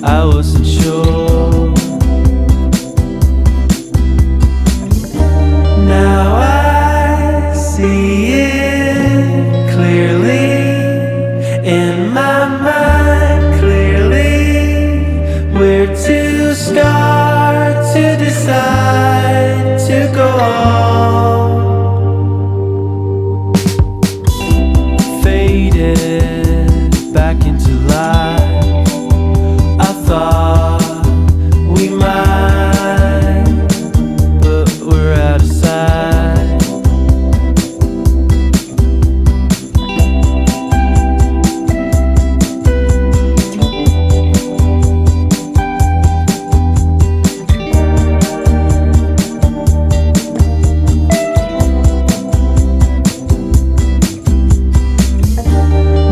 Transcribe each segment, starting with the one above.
I wasn't sure. Now I see it clearly, in my mind clearly, where to start to decide to go on. Faded back into life, I thought we might, but we're out of sight.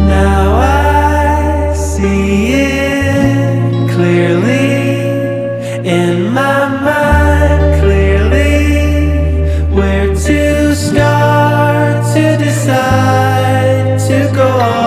Now I see it clearly, in my mind clearly, where to start to decide to go on.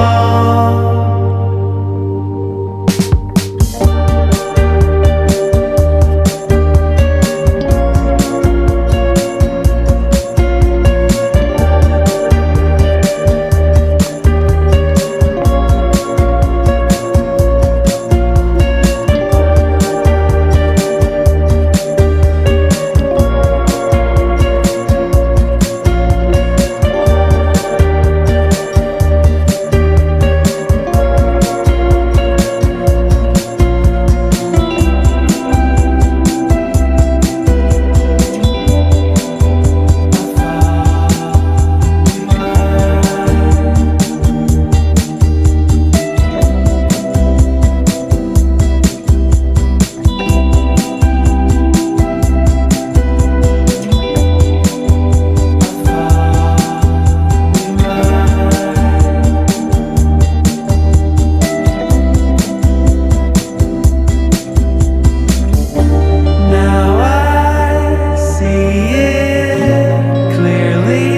Now I see it clearly,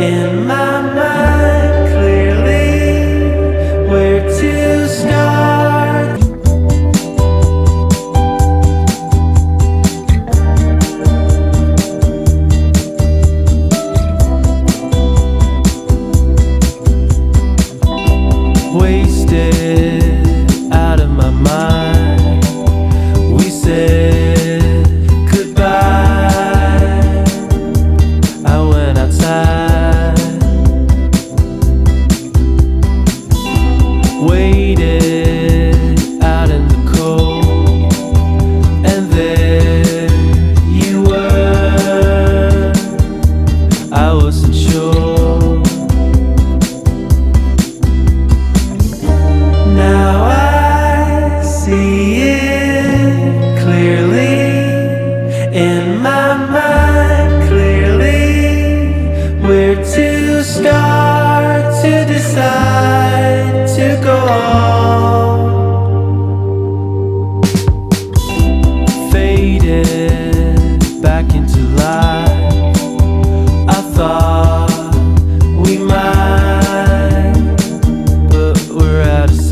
in my mind clearly, where to start. Wasted out of my mind, we said goodbye. I went outside, waited out in the cold, and there you were. I wasn't sure. Now I see it clearly, in my mind clearly, where to start to decide to go on. Faded back into life, I thought we might, but we're out of sight.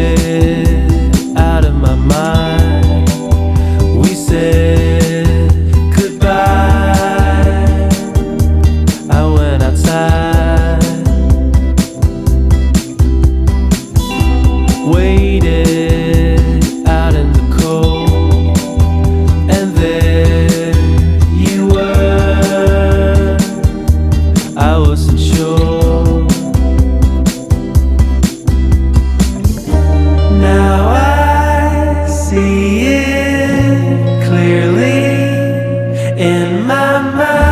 faded out of my mind. We said goodbye. I went outside, waited out in the cold, and there you were. I wasn't sure. Now I see it clearly in my mind.